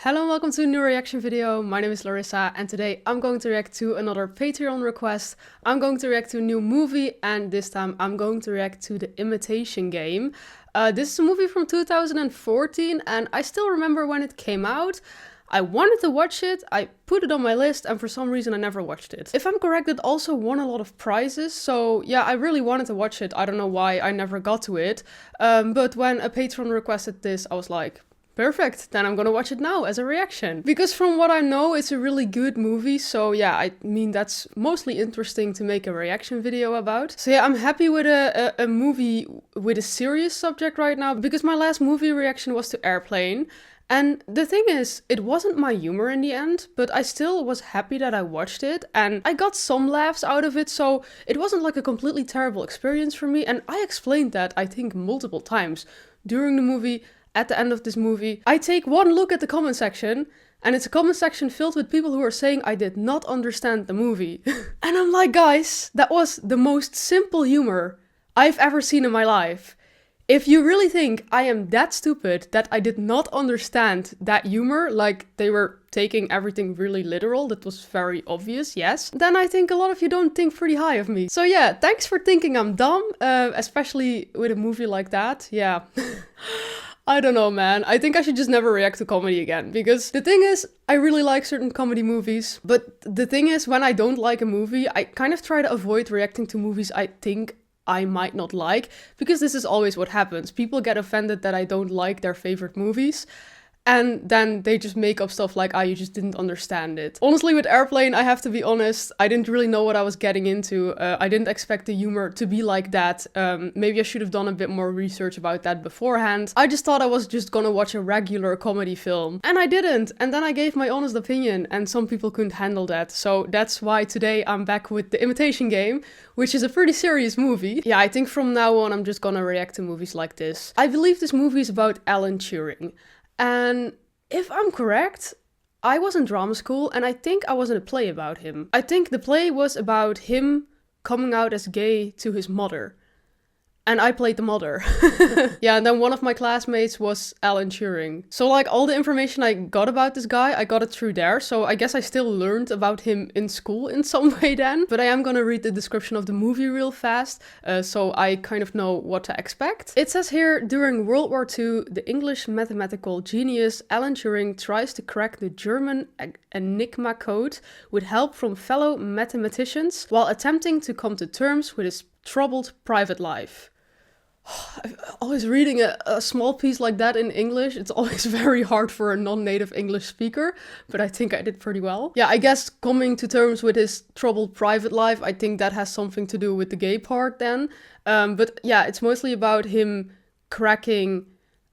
Hello and welcome to a new reaction video. My name is Larissa and today I'm going to react to another Patreon request. I'm going to react to a new movie and this time I'm going to react to the Imitation game. This is a movie from 2014 and I still remember when it came out. I wanted to watch it, I put it on my list and for some reason I never watched it. If I'm correct, it also won a lot of prizes, so yeah, I really wanted to watch it. I don't know why I never got to it, but when a patron requested this, I was like, perfect, then I'm gonna watch it now as a reaction. Because from what I know, it's a really good movie, so yeah, I mean, that's mostly interesting to make a reaction video about. So yeah, I'm happy with a movie with a serious subject right now, because my last movie reaction was to Airplane. And the thing is, it wasn't my humor in the end, but I still was happy that I watched it and I got some laughs out of it, so it wasn't like a completely terrible experience for me. And I explained that, I think, multiple times during the movie, at the end of this movie. I take one look at the comment section and it's a comment section filled with people who are saying I did not understand the movie. And I'm like, guys, that was the most simple humor I've ever seen in my life. If you really think I am that stupid that I did not understand that humor, like they were taking everything really literal, that was very obvious, yes, then I think a lot of you don't think pretty high of me. So yeah, thanks for thinking I'm dumb, especially with a movie like that, yeah. I don't know, man. I think I should just never react to comedy again, because the thing is, I really like certain comedy movies, but the thing is, when I don't like a movie, I kind of try to avoid reacting to movies I think I might not like, because this is always what happens. People get offended that I don't like their favorite movies, and then they just make up stuff like, ah, you just didn't understand it. Honestly, with Airplane, I have to be honest, I didn't really know what I was getting into. I didn't expect the humor to be like that. Maybe I should have done a bit more research about that beforehand. I just thought I was just gonna watch a regular comedy film, and I didn't. And then I gave my honest opinion, and some people couldn't handle that. So that's why today I'm back with The Imitation Game, which is a pretty serious movie. Yeah, I think from now on I'm just gonna react to movies like this. I believe this movie is about Alan Turing. And if I'm correct, I was in drama school and I think I was in a play about him. I think the play was about him coming out as gay to his mother. And I played the mother. Yeah, and then one of my classmates was Alan Turing. So like all the information I got about this guy, I got it through there. So I guess I still learned about him in school in some way then. But I am gonna read the description of the movie real fast, so I kind of know what to expect. It says here, during World War II, the English mathematical genius Alan Turing tries to crack the German Enigma code with help from fellow mathematicians while attempting to come to terms with his troubled private life. Always reading a small piece like that in English, it's always very hard for a non-native English speaker, but I think I did pretty well. Yeah, I guess coming to terms with his troubled private life, I think that has something to do with the gay part then. But yeah, it's mostly about him cracking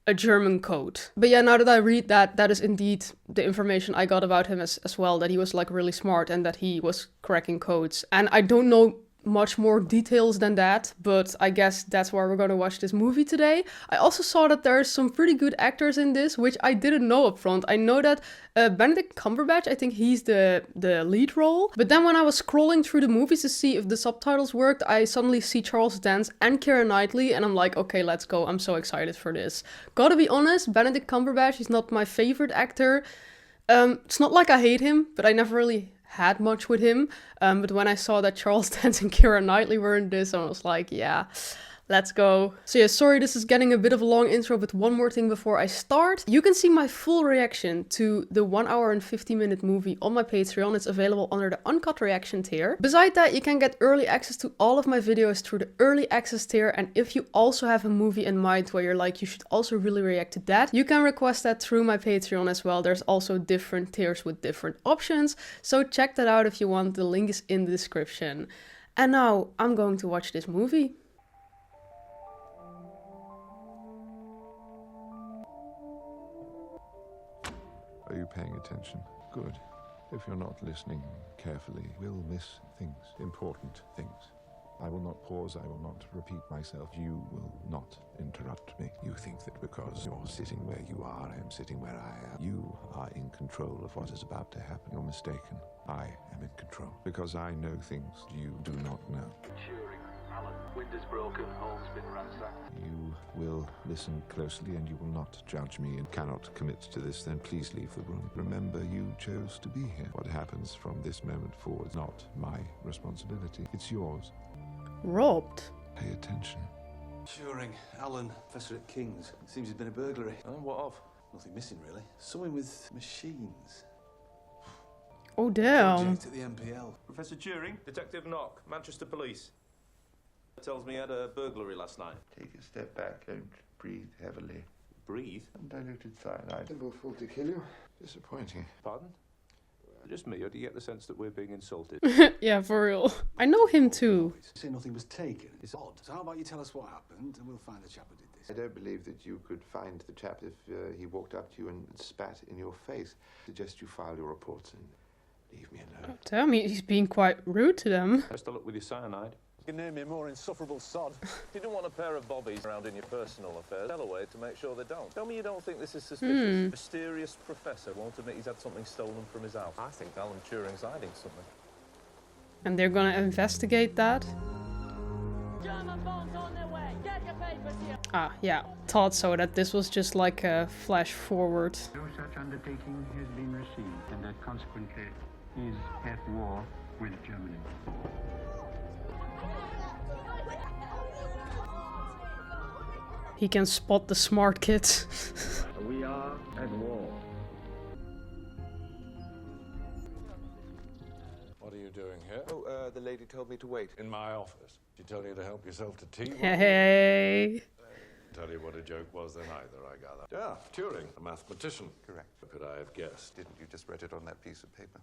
a German code. But yeah, now that I read that, that is indeed the information I got about him as well, that he was like really smart and that he was cracking codes. And I don't know much more details than that, but I guess that's why we're gonna watch this movie today. I also saw that there's some pretty good actors in this, which I didn't know up front. I know that Benedict Cumberbatch, I think he's the lead role, but then when I was scrolling through the movies to see if the subtitles worked, I suddenly see Charles Dance and Keira Knightley, and I'm like, okay, let's go. I'm so excited for this. Gotta be honest, Benedict Cumberbatch is not my favorite actor. It's not like I hate him, but I never really had much with him, but when I saw that Charles Dance and Keira Knightley were in this, I was like, yeah, let's go. So yeah, sorry this is getting a bit of a long intro, but one more thing before I start. You can see my full reaction to the 1 hour and 50-minute movie on my Patreon. It's available under the uncut reaction tier. Besides that, you can get early access to all of my videos through the early access tier, and if you also have a movie in mind where you're like, you should also really react to that, you can request that through my Patreon as well. There's also different tiers with different options, so check that out if you want. The link is in the description. And now I'm going to watch this movie. Are you paying attention? Good. If you're not listening carefully, we'll miss things, important things. I will not pause, I will not repeat myself. You will not interrupt me. You think that because you're sitting where you are, I am sitting where I am. You are in control of what is about to happen. You're mistaken. I am in control. Because I know things you do not know. Turing, Alan. Windows broken, home's been ransacked. You will listen closely and you will not judge me and cannot commit to this, then please leave the room. Remember, you chose to be here. What happens from this moment forward is not my responsibility. It's yours. Robbed. Pay attention. Turing, Alan, professor at King's. Seems there's been a burglary. Oh, what of? Nothing missing, really. Something with machines. Oh, damn. Project at the MPL. Professor Turing, Detective Knock, Manchester Police. Tells me he had a burglary last night. Take a step back. Don't breathe heavily. Breathe? Undiluted cyanide. Simple fool to kill you. Disappointing. Pardon? Just me, or do you get the sense that we're being insulted? Yeah, for real. I know him too. You say nothing was taken. It's odd. So how about you tell us what happened, and we'll find the chap who did this. I don't believe that you could find the chap if he walked up to you and spat in your face. Suggest you file your reports and leave me alone. Damn, he's being quite rude to them. Best of luck with your cyanide. You can name me a more insufferable sod. If you don't want a pair of bobbies around in your personal affairs, tell away to make sure they don't. Tell me you don't think this is suspicious. Mysterious professor won't admit he's had something stolen from his house. I think Alan Turing's hiding something. And they're gonna investigate that. German bombs on their way. Get your papers here. Ah, yeah. Thought so, that this was just like a flash forward. No such undertaking has been received, and that consequently is at war with Germany. He can spot the smart kids. We are at war. What are you doing here? Oh, the lady told me to wait. In my office. She tell you to help yourself to tea? Hey. Tell you what a joke was then either, I gather. Yeah, Turing, a mathematician. Correct. Could I have guessed? Didn't you just write it on that piece of paper?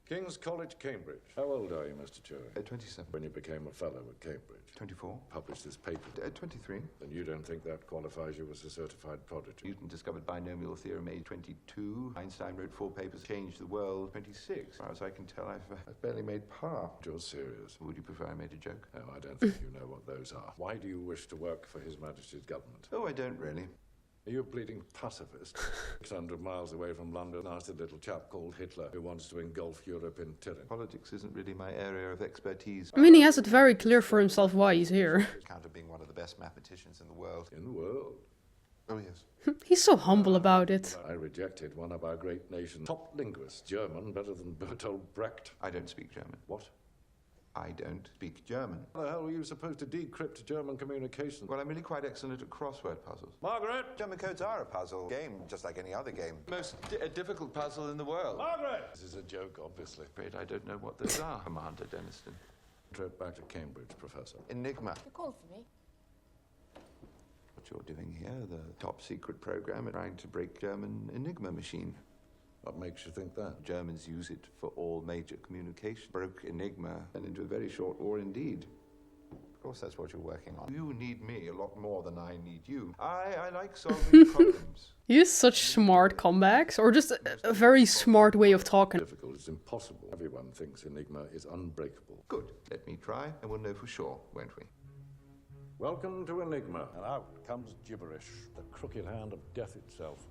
King's College, Cambridge. How old are you, Mr. Turing? 27. When you became a fellow at Cambridge. 24. Published this paper. 23. Then you don't think that qualifies you as a certified prodigy? Newton discovered binomial theorem age 22. Einstein wrote 4 papers, changed the world 26. As far as I can tell, I've barely made par. You're serious. Would you prefer I made a joke? No, I don't think you know what those are. Why do you wish to work for His Majesty's government? Oh, I don't really. Are you a bleeding pacifist? 600 miles away from London, nasty little chap called Hitler who wants to engulf Europe in tyranny. Politics isn't really my area of expertise. I mean, he has it very clear for himself why he's here. Counter being one of the best mathematicians in the world. In the world? Oh, yes. He's so humble about it. I rejected one of our great nation's top linguists, German, better than Bertolt Brecht. I don't speak German. What? I don't speak German. How the hell were you supposed to decrypt German communication? Well, I'm really quite excellent at crossword puzzles. Margaret! German codes are a puzzle game, just like any other game. Most difficult puzzle in the world. Margaret! This is a joke, obviously. Afraid I don't know what those are, Commander Denniston. Trip back to Cambridge, Professor. Enigma. You called for me. What you're doing here, the top secret program trying to break German Enigma machine. What makes you think that? Germans use it for all major communication. Broke Enigma and into a very short war indeed. Of course, that's what you're working on. You need me a lot more than I need you. I like solving problems. He has such smart comebacks, or just a very smart way of talking. Difficult, it's impossible. Everyone thinks Enigma is unbreakable. Good. Let me try, and we'll know for sure, won't we? Welcome to Enigma. And out comes gibberish, the crooked hand of death itself.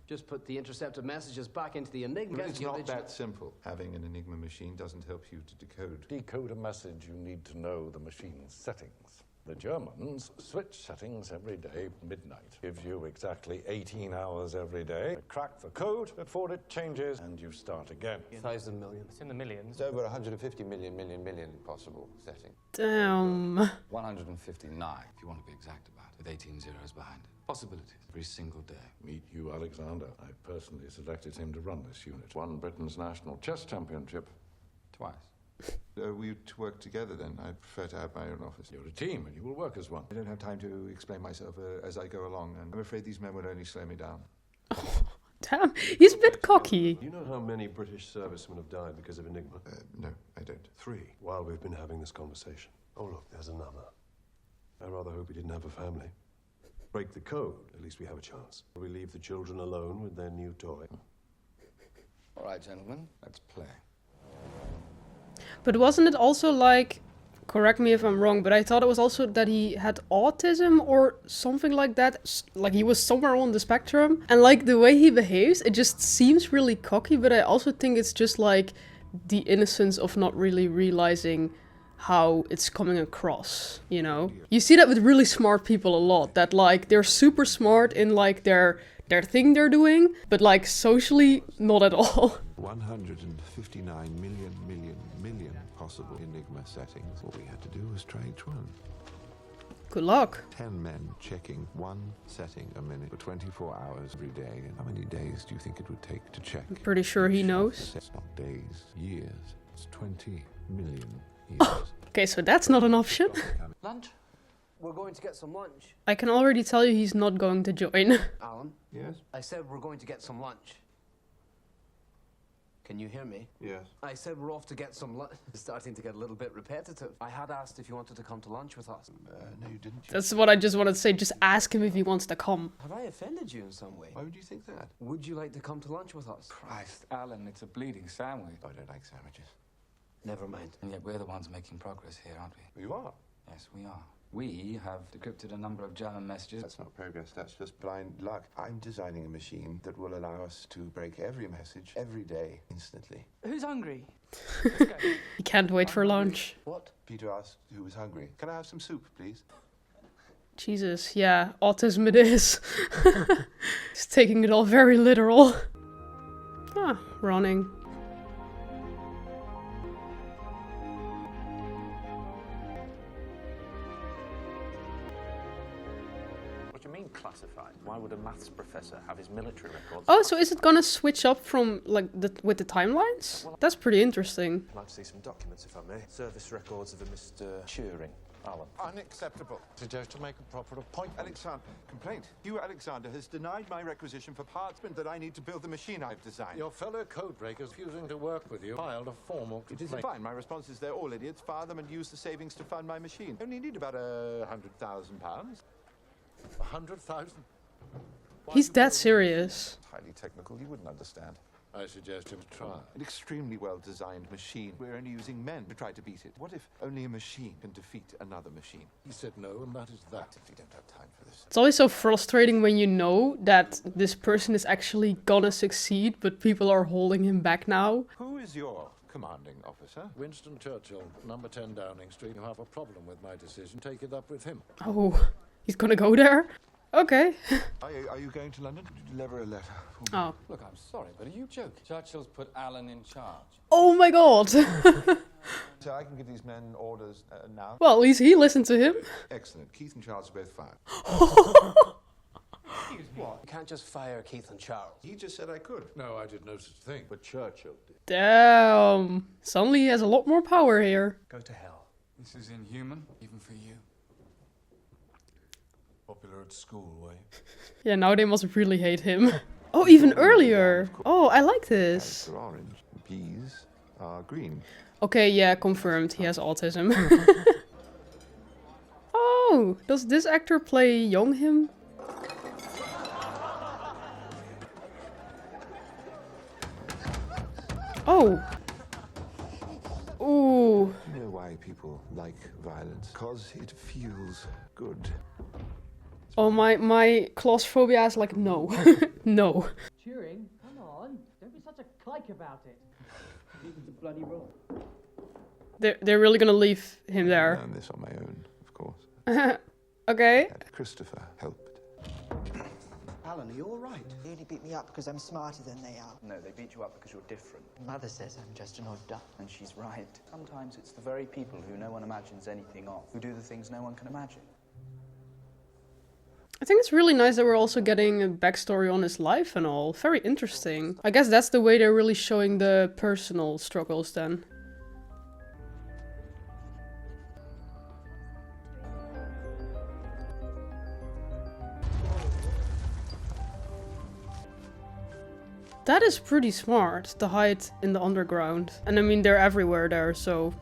Just put the intercepted messages back into the Enigma. But it's not that simple. Having an Enigma machine doesn't help you to decode. Decode a message, you need to know the machine's settings. The Germans switch settings every day at midnight. Gives you exactly 18 hours every day to crack the code before it changes and you start again. 1,000 million. It's in the millions. It's over 150 million possible setting. Damn. 159, if you want to be exact about it, with 18 zeros behind it. Possibilities every single day. Meet you, Alexander. I personally selected him to run this unit. Won Britain's national chess championship. Twice. We to work together then. I prefer to have my own office. You're a team and you will work as one. I don't have time to explain myself as I go along, and I'm afraid these men would only slow me down. Damn, he's a bit cocky. You know how many British servicemen have died because of Enigma? No, I don't. 3, while we've been having this conversation. Oh, look, there's another. I rather hope he didn't have a family. Break the code, at least we have a chance. We leave the children alone with their new toy. All right, gentlemen, let's play. But wasn't it also like, correct me if I'm wrong, but I thought it was also that he had autism or something like that. Like he was somewhere on the spectrum. And like the way he behaves, it just seems really cocky, but I also think it's just like the innocence of not really realizing how it's coming across, you know? You see that with really smart people a lot, that like they're super smart in like their thing they're doing, but like socially not at all. 159 million possible Enigma settings. All we had to do was try each one. Good luck. 10 men checking one setting a minute for 24 hours every day. And how many days do you think it would take to check? I'm pretty sure he knows. It's not days, years. It's 20 million years. Okay, so that's not an option. Lunch? We're going to get some lunch. I can already tell you he's not going to join. Alan? Yes? I said we're going to get some lunch. Can you hear me? Yes. I said we're off to get some lunch. It's starting to get a little bit repetitive. I had asked if you wanted to come to lunch with us. No, you didn't. That's what I just wanted to say. Just ask him if he wants to come. Have I offended you in some way? Why would you think that? Would you like to come to lunch with us? Christ, Alan, it's a bleeding sandwich. I don't like sandwiches. Never mind. And yet we're the ones making progress here, aren't we? You are? Yes, we are. We have decrypted a number of German messages. That's not progress, that's just blind luck. I'm designing a machine that will allow us to break every message, every day, instantly. Who's hungry? He can't wait for lunch. What? Peter asked who was hungry. Can I have some soup, please? Jesus, yeah, autism it is. He's taking it all very literal. Ah, running. Classified. Why would a maths professor have his military records? Oh, so is it gonna switch up from like with the timelines? That's pretty interesting. I'd like to see some documents, if I may. Service records of a Mr. Turing, Alan. Unacceptable. Suggest to make a proper appointment. Alexander, complaint. You, Alexander, has denied my requisition for parts that I need to build the machine I've designed. Your fellow codebreakers refusing to work with you filed a formal complaint. It is fine. My response is they're all idiots. Fire them and use the savings to fund my machine. Only need about £100,000. 100,000? He's that serious. Highly technical, you wouldn't understand. I suggest him try. An extremely well-designed machine. We're only using men to try to beat it. What if only a machine can defeat another machine? He said no, and that is that. We don't have time for this. It's always so frustrating when you know that this person is actually gonna succeed, but people are holding him back now. Who is your commanding officer? Winston Churchill, number 10 Downing Street. You have a problem with my decision. Take it up with him. Oh, he's gonna go there? Okay. Are you going to London? Deliver a letter. Oh. Look, I'm sorry, but are you joking? Churchill's put Alan in charge. Oh my god. So I can give these men orders now? Well, at least he listened to him. Excellent. Keith and Charles are both fired. Excuse me. What? You can't just fire Keith and Charles. He just said I could. No, I did no such thing, but Churchill did. Damn. Suddenly he has a lot more power here. Go to hell. This is inhuman, even for you. Popular at school, way. Yeah, now they must really hate him. Oh, even earlier. Oh, I like this. Are orange. Peas are green. Okay, yeah, confirmed. He has autism. Oh, does this actor play young him? Oh. Ooh. You know why people like violence? Because it feels good. Oh, my claustrophobia is like, no. No. Turing, come on. Don't be such a kike about it. Leave the bloody roll. They're really gonna leave him there. I learned this on my own, of course. Okay. Christopher helped. Alan, are you all right? They only beat me up because I'm smarter than they are. No, they beat you up because you're different. Mother says I'm just an odd duck. And she's right. Sometimes it's the very people who no one imagines anything of, who do the things no one can imagine. I think it's really nice that we're also getting a backstory on his life and all. Very interesting. I guess that's the way they're really showing the personal struggles then. That is pretty smart, to hide in the underground. And I mean, they're everywhere there, so...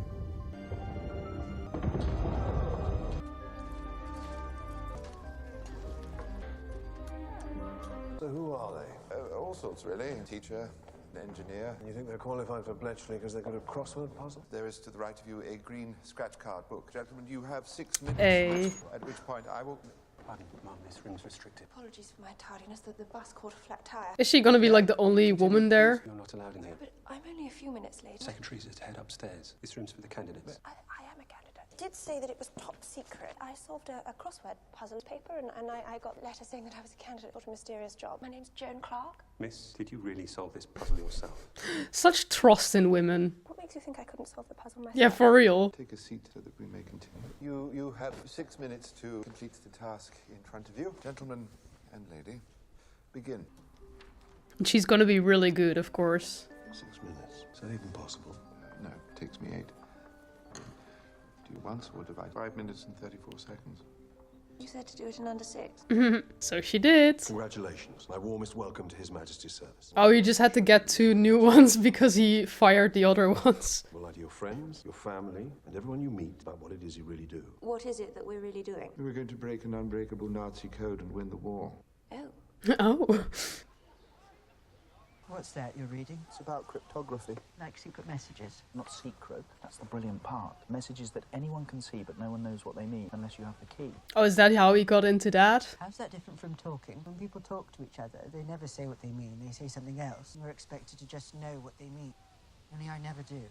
So who are they? All sorts, really. A teacher, an engineer. And you think they're qualified for Bletchley because they're good at crossword puzzle? There is to the right of you a green scratch card book. Gentlemen, you have 6 minutes. Hey. At which point I will... Pardon, Mum, this room's restricted. Apologies for my tardiness, that the bus caught a flat tire. Is she gonna be like the only woman there? You're not allowed in here. But I'm only a few minutes late. Secretary's at head upstairs. This room's for the candidates. I am a did say that it was top secret. I solved a crossword puzzle paper and I got letters saying that I was a candidate for a mysterious job. My name's Joan Clark. Miss, did you really solve this puzzle yourself? Such trust in women. What makes you think I couldn't solve the puzzle myself? Yeah, for real. Take a seat so that we may continue. You have 6 minutes to complete the task in front of you. Gentleman and lady, begin. She's gonna be really good, of course. 6 minutes. Is that even possible? No, it takes me 8. Do you once or divide 5 minutes and 34 seconds? You said to do it in under 6. So she did. Congratulations. My warmest welcome to His Majesty's service. Oh, he just had to get 2 new ones because he fired the other ones. We'll lie to your friends, your family, and everyone you meet about what it is you really do. What is it that we're really doing? We're going to break an unbreakable Nazi code and win the war. Oh. Oh. What's that you're reading? It's about cryptography. Like secret messages? Not secret. That's the brilliant part. Messages that anyone can see, but no one knows what they mean unless you have the key. Oh, is that how he got into that? How's that different from talking? When people talk to each other, they never say what they mean. They say something else. We're expected to just know what they mean. Only I never do.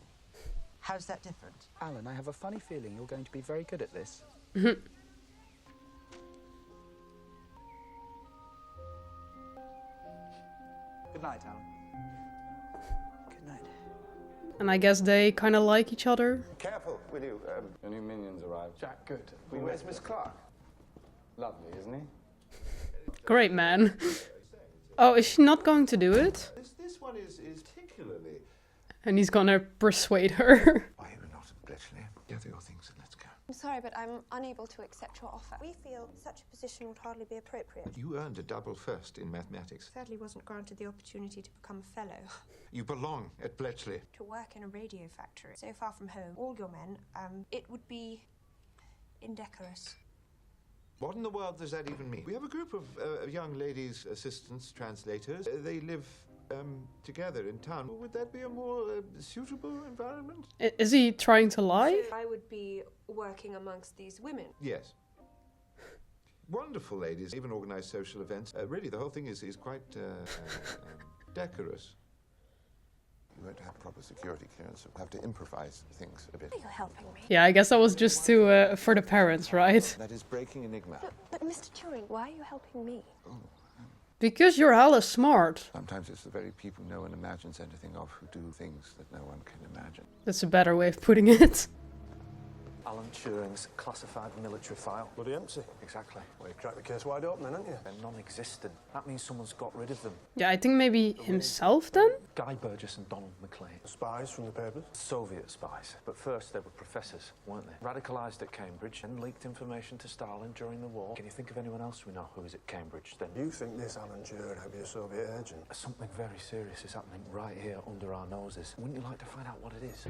How's that different? Alan, I have a funny feeling you're going to be very good at this. Good night, Alan. Good night. And I guess they kind of like each other. Careful, will you? The new minions arrived. Jack, good. Where's Miss Clark? Lovely, isn't he? Great, man. Oh, is she not going to do it? This one is particularly... And he's gonna persuade her. Why are you not at Bletchley? Gather your things and let's go. I'm sorry, but I'm unable to accept your offer. We feel such a position would hardly be appropriate. You earned a double first in mathematics. Sadly wasn't granted the opportunity to become a fellow. You belong at Bletchley. To work in a radio factory, so far from home, all your men, it would be indecorous. What in the world does that even mean? We have a group of young ladies, assistants, translators. They live together in town. Would that be a more suitable environment? Is he trying to lie? So I would be working amongst these women. Yes. Wonderful ladies, even organize social events. Really, the whole thing is quite decorous. You won't have proper security clearance. You'll have to improvise things a bit. You're helping me. Yeah, I guess that was just to for the parents, right? That is breaking Enigma. But Mr. Turing, why are you helping me? Because you're hella smart. Sometimes it's the very people no one imagines anything of who do things that no one can imagine. That's a better way of putting it. Alan Turing's classified military file. Bloody empty. Exactly. Well, you cracked the case wide open then, haven't you? They're non-existent. That means someone's got rid of them. Yeah, I think maybe himself then? Guy Burgess and Donald MacLean. Spies from the papers? Soviet spies. But first they were professors, weren't they? Radicalised at Cambridge and leaked information to Stalin during the war. Can you think of anyone else we know who is at Cambridge then? You think this Alan Turing might be a Soviet agent? Something very serious is happening right here under our noses. Wouldn't you like to find out what it is?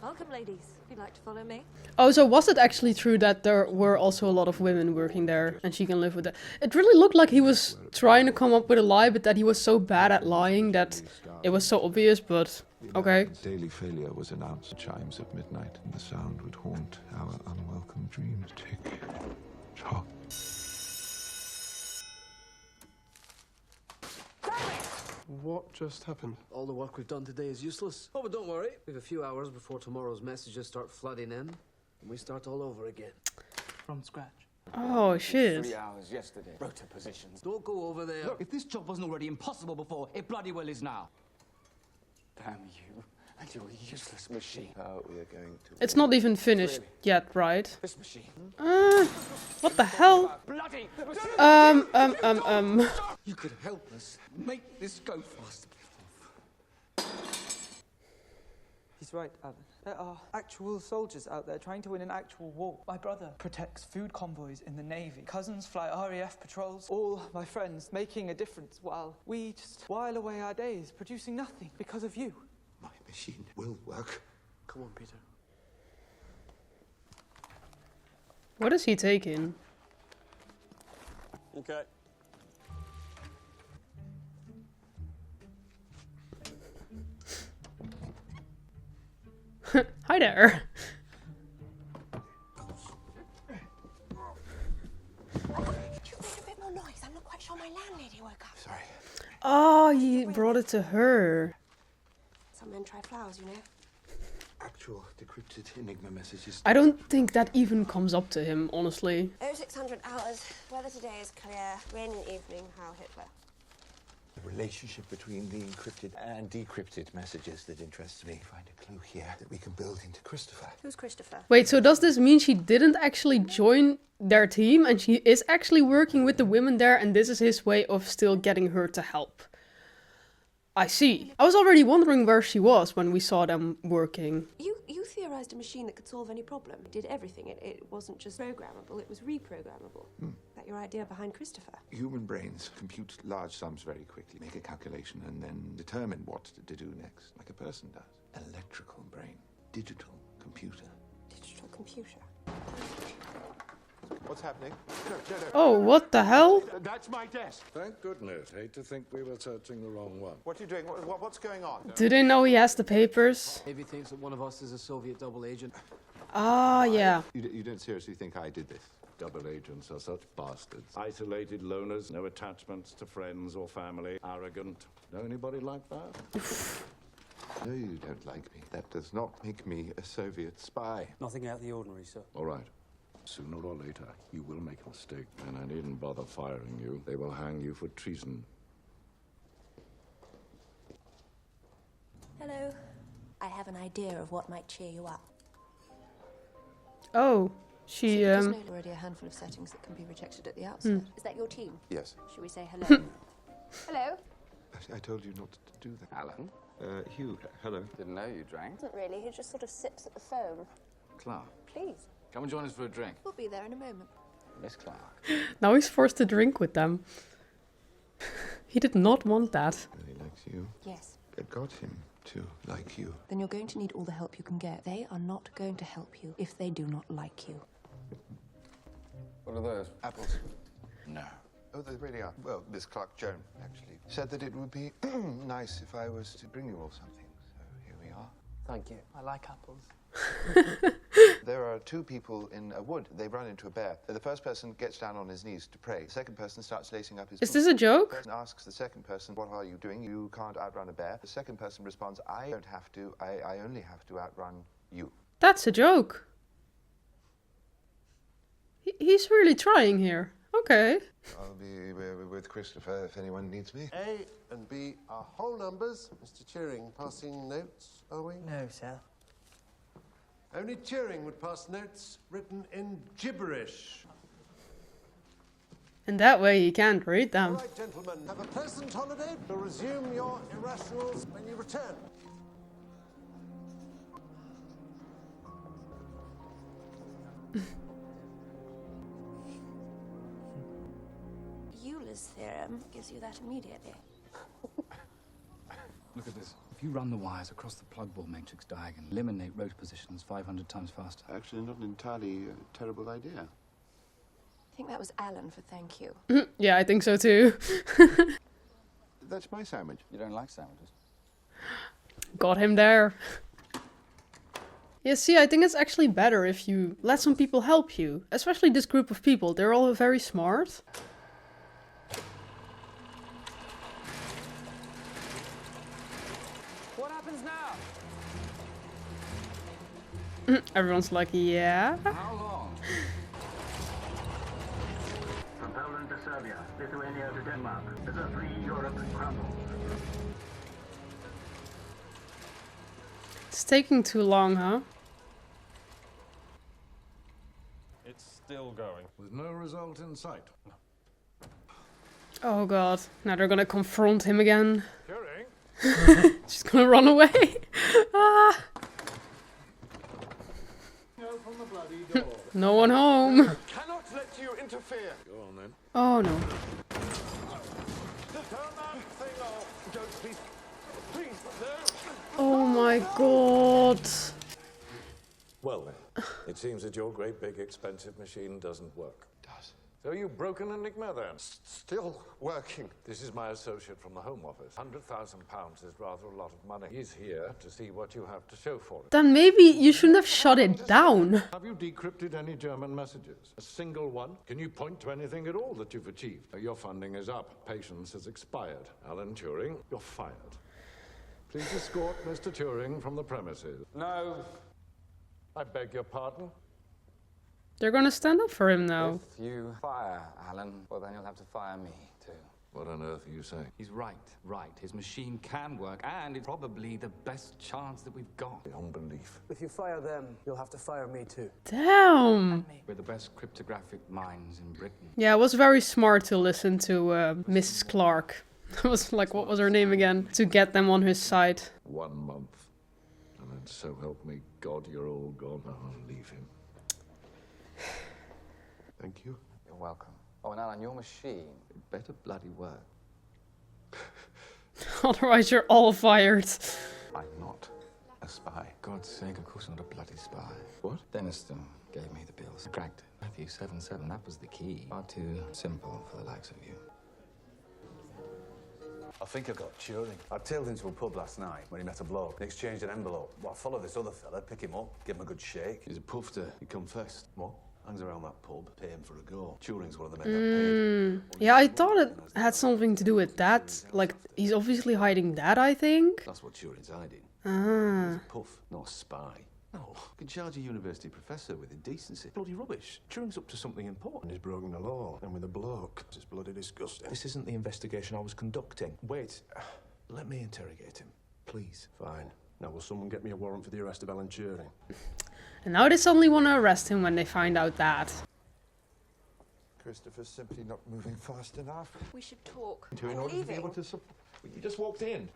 Welcome, ladies. If you'd like to follow me. Oh, so was it actually true that there were also a lot of women working there and she can live with it? It really looked like he was trying to come up with a lie, but that he was so bad at lying that it was so obvious, but okay. Daily failure was announced. Chimes of midnight, and the sound would haunt our unwelcome dreams. Tick, tock. What just happened? All the work we've done today is useless. Oh, but don't worry. We have a few hours before tomorrow's messages start flooding in, and we start all over again. From scratch. Oh, shit. 3 hours yesterday. Rotor positions. Don't go over there. Look, if this job wasn't already impossible before, it bloody well is now. Damn you and your useless machine. How we are going to... It's not even finished yet, right? This machine. What the hell? Bloody. You could help us make this go faster. He's right, Alan. There are actual soldiers out there trying to win an actual war. My brother protects food convoys in the Navy. Cousins fly RAF patrols. All my friends making a difference while we just while away our days producing nothing because of you. My machine will work. Come on, Peter. What is he taking? Okay. Hi there. Could you make a bit more noise? I'm not quite sure my landlady woke up. Sorry. Oh, he brought it to her. Some men try flowers, you know. actual decrypted Enigma messages. I don't think that even comes up to him, honestly. 0600 hours. Weather today is clear. Rain in the evening. Heil Hitler. The relationship between the encrypted and decrypted messages that interests me. Find a clue here that we can build into Christopher. Who's Christopher? Wait, so does this mean she didn't actually join their team and she is actually working with the women there and this is his way of still getting her to help? I see. I was already wondering where she was when we saw them working. You theorized a machine that could solve any problem. It did everything. It wasn't just programmable, it was reprogrammable. Is that your idea behind Christopher? Human brains compute large sums very quickly, make a calculation, and then determine what to do next, like a person does. Electrical brain, digital computer. Digital computer. What's happening? Oh, what the hell? That's my desk. Thank goodness. Hate to think we were searching the wrong one. What are you doing? What's going on? Do they know he has the papers? Maybe thinks that one of us is a Soviet double agent. Ah, yeah. You don't seriously think I did this? Double agents are such bastards. Isolated loners, no attachments to friends or family. Arrogant. Know anybody like that? No, you don't like me. That does not make me a Soviet spy. Nothing out of the ordinary, sir. All right. Sooner or later, you will make a mistake, and I needn't bother firing you. They will hang you for treason. Hello. I have an idea of what might cheer you up. Oh, she There's already a handful of settings that can be rejected at the outset. Is that your team? Yes. Should we say hello? Hello? I told you not to do that. Alan? Hugh, hello. Didn't know you drank. Not really. He just sort of sips at the foam. Clark, Please. come and join us for a drink. We'll be there in a moment. Miss Clark. Now he's forced to drink with them. He did not want that. He likes you. Yes. It got him to like you. Then you're going to need all the help you can get. They are not going to help you if they do not like you. What are those? Apples. No. Oh, they really are. Well, Miss Clark, Joan, actually, said that it would be nice if I was to bring you all something. So here we are. Thank you. I like apples. There are two people in a wood. They run into a bear. The first person gets down on his knees to pray. The second person starts lacing up his Is this a joke? The person asks the second person, what are you doing? You can't outrun a bear. The second person responds, I don't have to. I only have to outrun you. That's a joke. He's really trying here. Okay. I'll be with Christopher if anyone needs me. A and B are whole numbers. Mr. Turing, passing notes, are we? No, sir. Only Turing would pass notes written in gibberish. And that way he can't read All them. right, gentlemen, have a pleasant holiday. You'll resume your irrationals when you return. Euler's theorem gives you that immediately. Look at this. If you run the wires across the plug ball matrix diagonal, eliminate rotor positions 500 times faster. Actually, not an entirely terrible idea. I think that was Alan for thank you. Yeah, I think so too. That's my sandwich. You don't like sandwiches? Got him there. Yeah, see, I think it's actually better if you let some people help you. Especially this group of people. They're all very smart. What happens now? Everyone's like, yeah. How long? From Poland to Serbia, Lithuania to Denmark, as a free Europe crumbles. It's taking too long, huh? It's still going. With no result in sight. Oh god. Now they're gonna confront him again. Turing? She's gonna run away. Ah. Go from the bloody door. No one home. Cannot let you interfere. Go on then. Oh no. Turn that thing off. Don't please. Please, no. Oh my god. Well then, it seems that your great big expensive machine doesn't work. Does. So you've broken Enigma then? Still working. This is my associate from the Home Office. £100,000 is rather a lot of money. He's here to see what you have to show for it. Then maybe you shouldn't have shut it down. Have you decrypted any German messages? A single one? Can you point to anything at all that you've achieved? Your funding is up. Patience has expired. Alan Turing, you're fired. Please escort Mr. Turing from the premises. No. I beg your pardon? They're gonna stand up for him now. If you fire Alan, well, then you'll have to fire me, too. What on earth are you saying? He's right. His machine can work, and it's probably the best chance that we've got. Beyond belief. If you fire them, you'll have to fire me too. Damn. We're the best cryptographic minds in Britain. Yeah, it was very smart to listen to Mrs. Clark. It was like, what was her name again? To get them on his side. 1 month. And then so help me God, you're all gone. I'll leave him. Thank you. You're welcome. Oh, and Alan, your machine, it better bloody work. Otherwise you're all fired. I'm not a spy. God's sake, of course I'm not a bloody spy. What? Denniston gave me the bills. I cracked it. Matthew 7-7, that was the key. Far too simple for the likes of you. I think I got Turing. I tailed into a pub last night when he met a bloke and exchanged an envelope. Well, I followed this other fella, pick him up, give him a good shake. He's a pufter. He confessed. What? Hangs around that pub, pay him for a go. Turing's one of the men that paid. Yeah, I thought it had something to do with that. Like, he's obviously hiding that, I think. That's what Turing's hiding. Ah. He's a puff, not a spy. No, you can charge a university professor with indecency. Bloody rubbish. Turing's up to something important. He's broken the law, and with a bloke. It's bloody disgusting. This isn't the investigation I was conducting. Wait, let me interrogate him, please. Fine. Now, will someone get me a warrant for the arrest of Alan Turing? And now they suddenly want to arrest him when they find out that. Christopher's simply not moving fast enough. We should talk. In order to be able to support. You just walked in.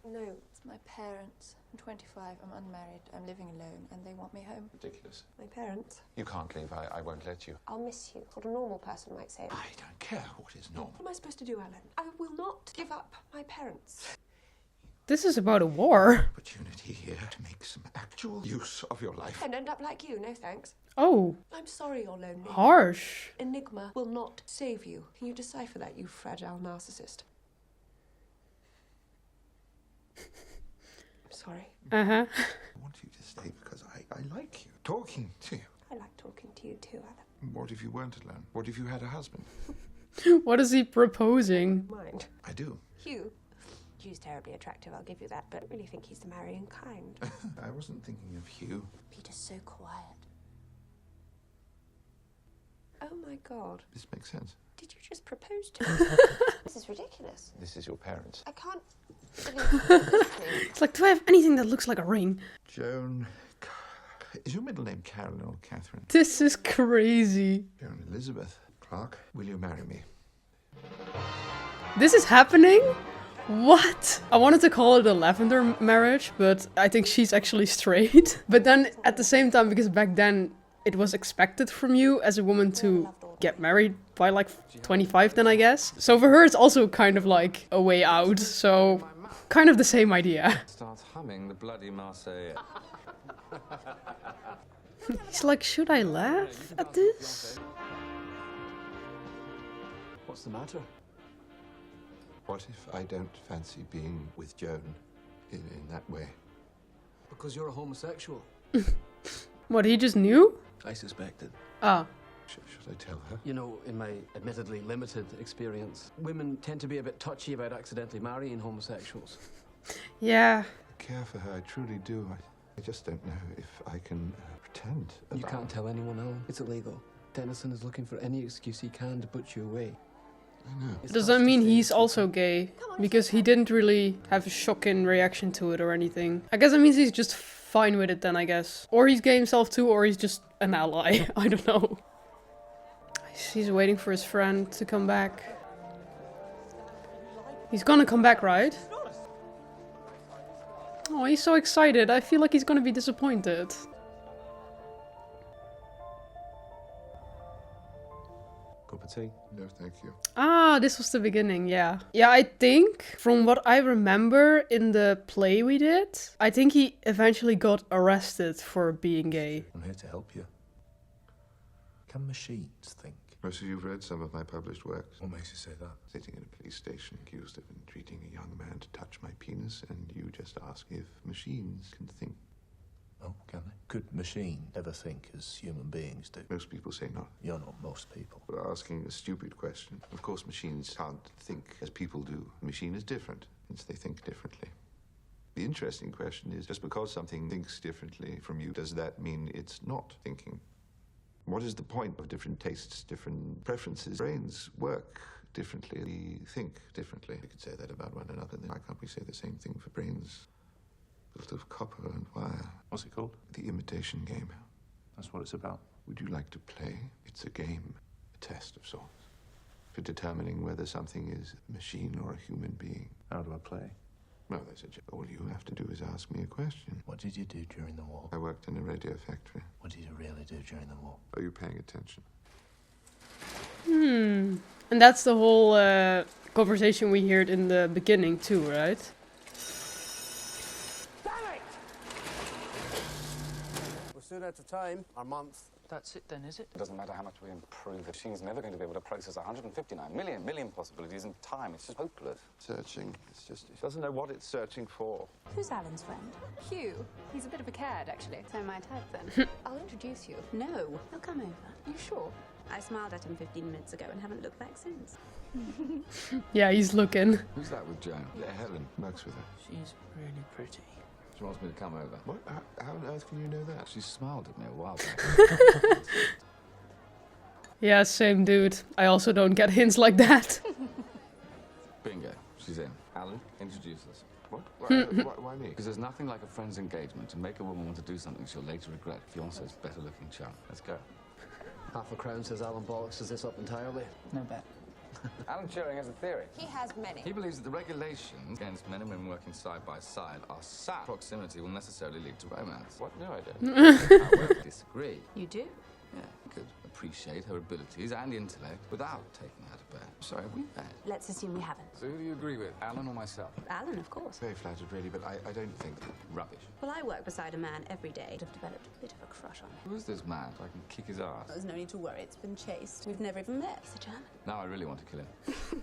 No, it's my parents. I'm 25, I'm unmarried, I'm living alone, and they want me home. Ridiculous. My parents? You can't leave. I won't let you. I'll miss you. What a normal person might say. I don't care what is normal. What am I supposed to do, Alan? I will not give up my parents. This is about a war. Opportunity here to make some actual use of your life. And end up like you, no thanks. Oh. I'm sorry you're lonely. Harsh. Enigma will not save you. Can you decipher that, you fragile narcissist? I'm sorry. I want you to stay because I like you. Talking to you. I like talking to you too, Alan. What if you weren't alone? What if you had a husband? What is he proposing? Mind. I do. Hugh. Hugh's terribly attractive, I'll give you that, but I really think he's the marrying kind. I wasn't thinking of Hugh. Peter's so quiet. Oh my God. This makes sense. Did you just propose to me? This is ridiculous. This is your parents. I can't... It's like, do I have anything that looks like a ring? Joan... Is your middle name Carolyn or Catherine? This is crazy. Joan Elizabeth Clark, will you marry me? This is happening? What? I wanted to call it a lavender marriage, but I think she's actually straight. But then at the same time, because back then it was expected from you as a woman to get married by like 25 then, I guess. So for her it's also kind of like a way out, so kind of the same idea. Starts humming the bloody Marseille. He's like, should I laugh at this? What's the matter? What if I don't fancy being with Joan in that way? Because you're a homosexual. What, he just knew? I suspected. Ah. Should I tell her? You know, in my admittedly limited experience, women tend to be a bit touchy about accidentally marrying homosexuals. Yeah. I care for her, I truly do. I just don't know if I can pretend. You can't tell anyone else. It's illegal. Dennison is looking for any excuse he can to put you away. I know. Does that mean he's also gay? Because he didn't really have a shocking reaction to it or anything. I guess that means he's just fine with it then, I guess. Or he's gay himself too, or he's just an ally. I don't know. He's waiting for his friend to come back. He's gonna come back, right? Oh, he's so excited. I feel like he's gonna be disappointed. Cup of tea? No, thank you. Ah, this was the beginning, yeah. Yeah, I think, from what I remember in the play we did, I think he eventually got arrested for being gay. I'm here to help you. Can machines think? Most of you have read some of my published works. What makes you say that? Sitting in a police station accused of entreating a young man to touch my penis, and you just ask if machines can think. Oh, can they? Could machines ever think as human beings do? Most people say not. You're not most people. We're asking a stupid question. Of course, machines can't think as people do. A machine is different. since they think differently. The interesting question is, just because something thinks differently from you, does that mean it's not thinking? What is the point of different tastes, different preferences? Brains work differently. We think differently. We could say that about one another. Then why can't we say the same thing for brains built of copper and wire? What's it called? The Imitation Game. That's what it's about. Would you like to play? It's a game, a test of sorts, for determining whether something is a machine or a human being. How do I play? Well, there's a joke. All you have to do is ask me a question. What did you do during the war? I worked in a radio factory. What did you really do during the war? Are you paying attention? And that's the whole conversation we heard in the beginning too, right? We're soon out of time. Our month. That's it then, is it? It doesn't matter how much we improve it. She's never going to be able to process 159 million possibilities in time. It's just hopeless. Searching. It's just, it doesn't know what it's searching for. Who's Alan's friend? Hugh. He's a bit of a cad, actually. So my type, then. I'll introduce you. No. He'll come over. You sure? I smiled at him 15 minutes ago and haven't looked back since. Yeah, he's looking. Who's that with Joan? Helen works with her. She's really pretty. She wants me to come over. What? How on earth can you know that? She smiled at me a while back. Yeah, same dude. I also don't get hints like that. Bingo. She's in. Alan, introduce us. What? Why me? Because there's nothing like a friend's engagement to make a woman want to do something she'll later regret. Fiancé's better looking chum. Let's go. £5 says Alan bollocks this up entirely. No bet. Alan Turing has a theory. He has many. He believes that the regulations against men and women working side by side are sad. Proximity will necessarily lead to romance. What? No, I don't. However, disagree. You do? Yeah, you could appreciate her abilities and intellect without taking her to bed. Sorry, have we met? Let's assume we haven't. So who do you agree with, Alan or myself? Alan, of course. Very flattered, really, but I don't think. Rubbish. Well, I work beside a man every day. I've developed a bit of a crush on him. Who is this man? So I can kick his ass. There's no need to worry. It's been chased. We've never even met. He's a German. Now I really want to kill him.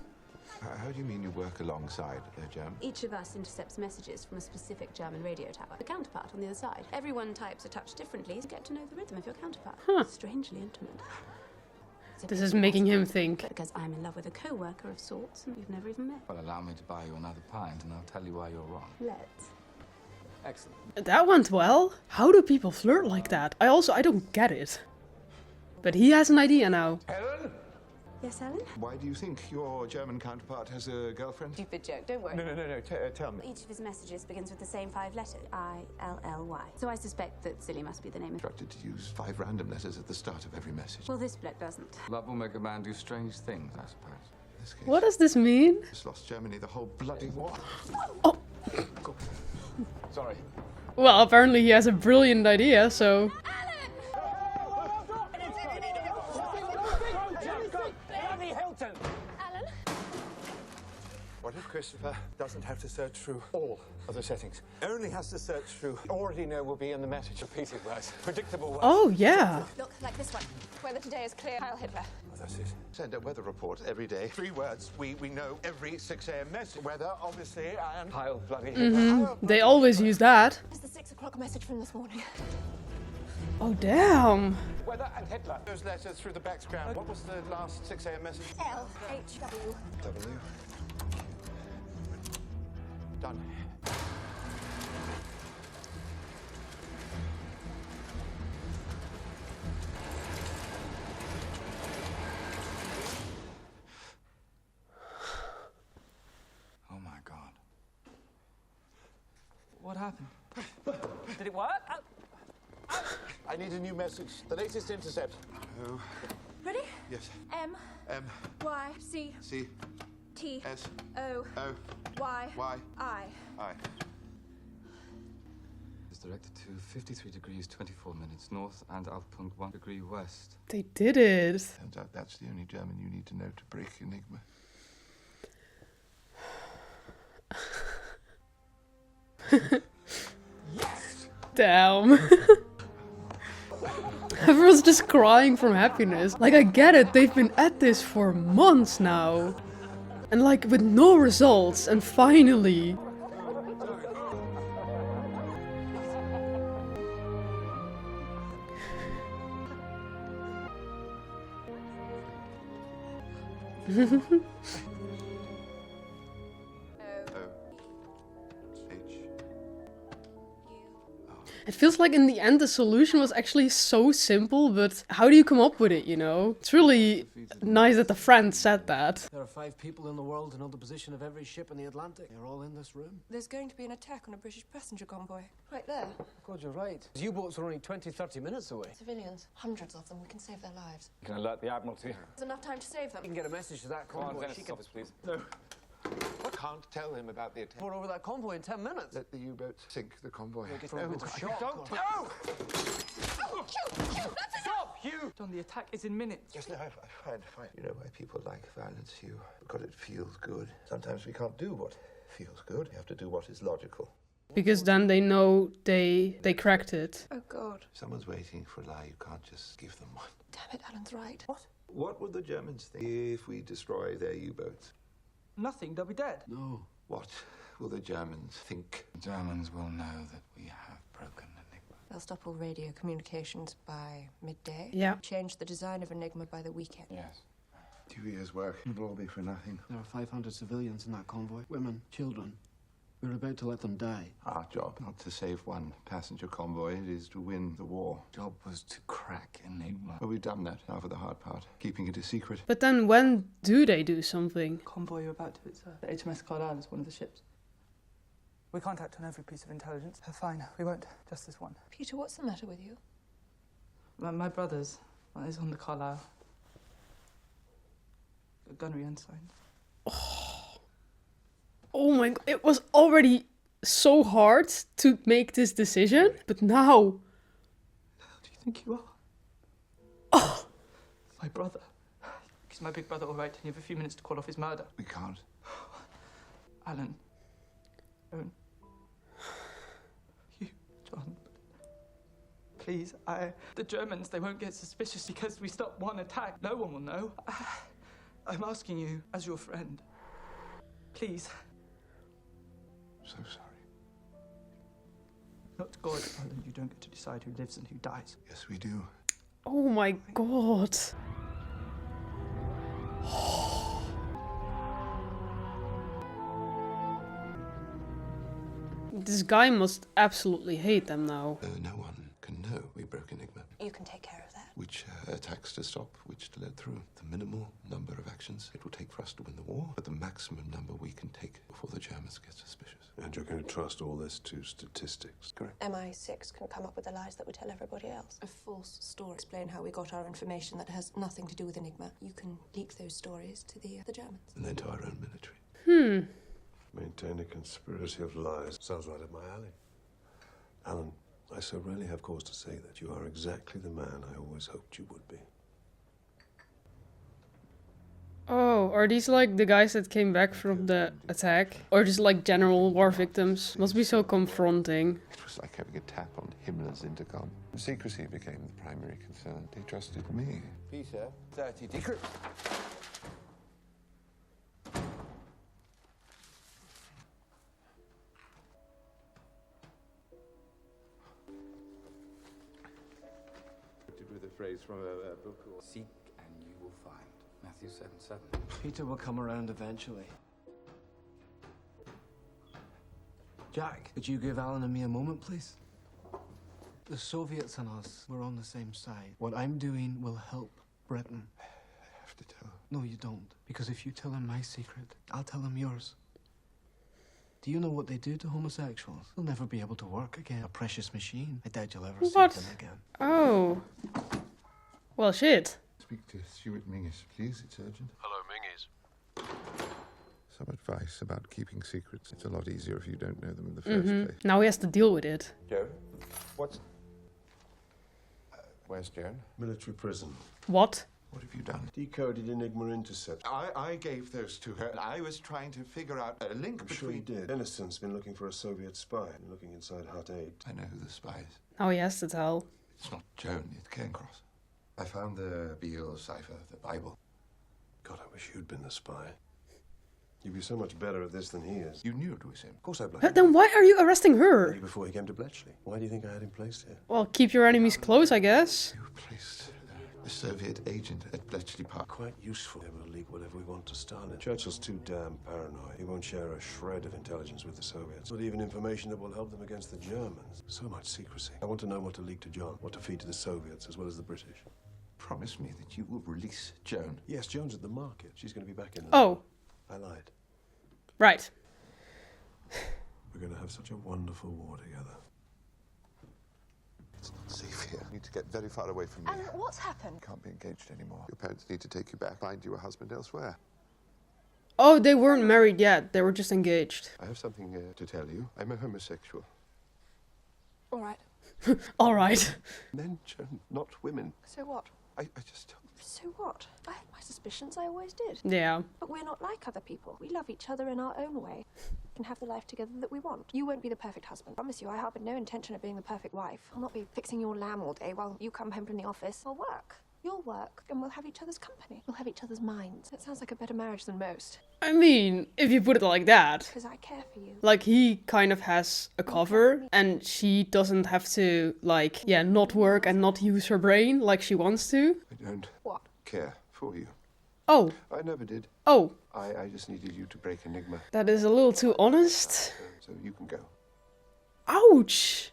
How do you mean you work alongside a German? Each of us intercepts messages from a specific German radio tower. The counterpart on the other side. Everyone types a touch differently to get to know the rhythm of your counterpart. Strangely intimate. This is making him think. Because I'm in love with a co-worker of sorts, and we've never even met. Well, allow me to buy you another pint, and I'll tell you why you're wrong. Let's. Excellent. That went well. How do people flirt like that? I don't get it. But he has an idea now. Helen? Yes, Alan? Why do you think your German counterpart has a girlfriend? Stupid joke, don't worry. No, tell me. Each of his messages begins with the same 5 letters. I-L-L-Y. So I suspect that silly must be the name. Instructed to use 5 random letters at the start of every message. Well, this bloke doesn't. Love will make a man do strange things, I suppose. In this case, What does this mean? just lost Germany the whole bloody war. Oh. Sorry. Well, apparently he has a brilliant idea, so... What if Christopher doesn't have to search through all of the settings? Only has to search through already know will be in the message. Repeated words. Predictable words. Oh, yeah. Look, like this one. Weather today is clear. I'll hit her. Oh, that's it. Send a weather report every day. 3 words. We know every 6 a.m. message. Weather, obviously, and Heil bloody They always use that. It's the 6 o'clock message from this morning. Oh, damn. Weather and Hitler. Those letters through the background. What was the last 6 a.m. message? L-H-W. W. Done. Oh my God. What happened? Did it work? I need a new message. The latest intercept. Oh. Ready? Yes. M. M. Y. C. C. T. S. O. O. Y. Y. I. I. It's directed to 53 degrees 24 minutes north and Alpunkt 1 degree west. They did it. Turns out that's the only German you need to know to break Enigma. Yes! Damn. Everyone's just crying from happiness. Like, I get it, they've been at this for months now. And like, with no results, and finally... It feels like in the end the solution was actually so simple, but how do you come up with it, you know? It's really nice that the friend said that. There are 5 people in the world who know the position of every ship in the Atlantic. They're all in this room. There's going to be an attack on a British passenger convoy. Right there. God, you're right. The U-boats are only 20, 30 minutes away. Civilians. Hundreds of them. We can save their lives. Can I alert the Admiralty? There's enough time to save them. You can get a message to that convoy. Venice's office, please. No. I can't tell him about the attack. Pour over that convoy in 10 minutes. Let the U-boat sink the convoy. Get thrown into shock. Don't. No! Stop, Hugh! John, the attack is in minutes. Yes, no, fine. You know why people like violence, Hugh? Because it feels good. Sometimes we can't do what feels good. We have to do what is logical. Because then they know they cracked it. Oh, God. If someone's waiting for a lie, you can't just give them one. Damn it, Alan's right. What? What would the Germans think if we destroy their U-boats? Nothing, they'll be dead. No. What will the Germans think? The Germans will know that we have broken Enigma. They'll stop all radio communications by midday. Yeah. Change the design of Enigma by the weekend. Yes. 2 years' work will all be for nothing. There are 500 civilians in that convoy. Women, children. We're about to let them die. Our job, not to save one passenger convoy, it is to win the war. Job was to crack Enigma. But we've done that. Now for the hard part, keeping it a secret. But then when do they do something? Convoy you're about to, it's the HMS Carlisle is one of the ships. We can't act on every piece of intelligence. Fine, we won't. Just this one. Peter, what's the matter with you? My brother's is on the Carlisle. A gunnery ensign. Oh my god, it was already so hard to make this decision, but now... Who do you think you are? Oh! My brother. Is my big brother all right? And you have a few minutes to call off his murder. We can't. Alan. Don't. You, John. Please, the Germans, they won't get suspicious because we stopped one attack. No one will know. I'm asking you, as your friend. Please. So sorry. Not God, Alan. You don't get to decide who lives and who dies. Yes, we do. Oh my god. This guy must absolutely hate them now. No one can know we broke Enigma. You can take care of that. Which attacks to stop, which to let through. The minimal number of actions it will take for us to win the war, but the maximum number we can take before the Germans get suspicious. And you're going to trust all this to statistics? Correct. MI6 can come up with the lies that we tell everybody else. A false story. Explain how we got our information that has nothing to do with Enigma. You can leak those stories to the Germans. And then to our own military. Maintain a conspiracy of lies. Sounds right up my alley. Alan, I so rarely have cause to say that you are exactly the man I always hoped you would be. Oh, are these like the guys that came back from the attack? Or just like general war victims? Must be so confronting. It was like having a tap on Himmler's intercom. Secrecy became the primary concern. They trusted me. Peter, 30 decrypt. With a phrase from a book or... Seek and you will find. Matthew 7:7. Peter will come around eventually. Jack, could you give Alan and me a moment, please? The Soviets and us, we're on the same side. What I'm doing will help Britain. I have to tell. No, you don't. Because if you tell him my secret, I'll tell him yours. Do you know what they do to homosexuals? They'll never be able to work again. A precious machine. I doubt you'll ever see them again. Oh. Well, shit. Speak to Stuart Mingus, please. It's urgent. Hello, Mingus. Some advice about keeping secrets. It's a lot easier if you don't know them in the first place. Now he has to deal with it. Joan? What's... where's Joan? Military prison. What? What have you done? Decoded Enigma intercept. I gave those to her. I was trying to figure out a link I'm sure you did. Denison's been looking for a Soviet spy. Looking inside Hut 8. I know who the spy is. Now he has to tell. It's not Joan, it's Cairncross. I found the Beale cipher, the Bible. God, I wish you'd been the spy. You'd be so much better at this than he is. You knew it was him. Of course I blamed But then why are you arresting her? before he came to Bletchley. Why do you think I had him placed here? Well, keep your enemies close, I guess. You placed a Soviet agent at Bletchley Park. Quite useful. Able to leak whatever we want to Stalin. Churchill's too damn paranoid. He won't share a shred of intelligence with the Soviets. Not even information that will help them against the Germans. So much secrecy. I want to know what to leak to John, what to feed to the Soviets, as well as the British. Promise me that you will release Joan. Yes, Joan's at the market. She's going to be back in. Oh. I lied. Right. We're going to have such a wonderful war together. It's not safe here. You need to get very far away from me. And what's happened? Can't be engaged anymore. Your parents need to take you back, find you a husband elsewhere. Oh, they weren't married yet. They were just engaged. I have something to tell you. I'm a homosexual. All right. All right. Men, Joan, not women. So what? I just... So what? I had my suspicions, I always did. Yeah. But we're not like other people. We love each other in our own way. We can have the life together that we want. You won't be the perfect husband. I promise you, I harbour no intention of being the perfect wife. I'll not be fixing your lamb all day while you come home from the office. I'll work. You'll work, and we'll have each other's company. We'll have each other's minds. That sounds like a better marriage than most. I mean, if you put it like that. Because I care for you. Like, he kind of has a cover, and she doesn't have to, like, yeah, not work and not use her brain like she wants to. I don't What? care for you. Oh. I never did. Oh. I just needed you to break Enigma. That is a little too honest. So you can go. Ouch!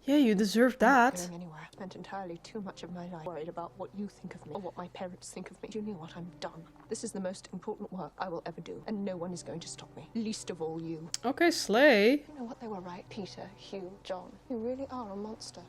Yeah, you deserve that. I'm not going anywhere. I spent entirely too much of my life worried about what you think of me or what my parents think of me. Do you know what? I'm done. This is the most important work I will ever do, and no one is going to stop me. Least of all you. Okay, slay. You know what? They were right. Peter, Hugh, John. You really are a monster.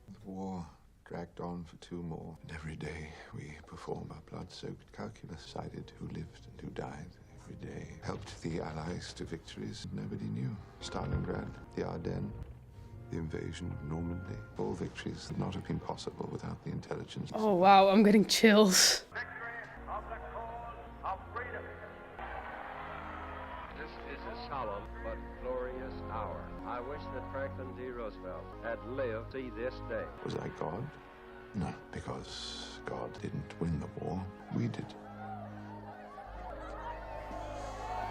The war dragged on for 2 more, and every day we performed our blood-soaked calculus, decided who lived and who died. Every day helped the Allies to victories nobody knew. Stalingrad, the Ardennes, the invasion of Normandy. All victories would not have been possible without the intelligence. Oh wow, I'm getting chills. This is a solemn but glorious hour. I wish that Franklin D. Roosevelt had lived to see this day. Was I God? No, because God didn't win the war. We did.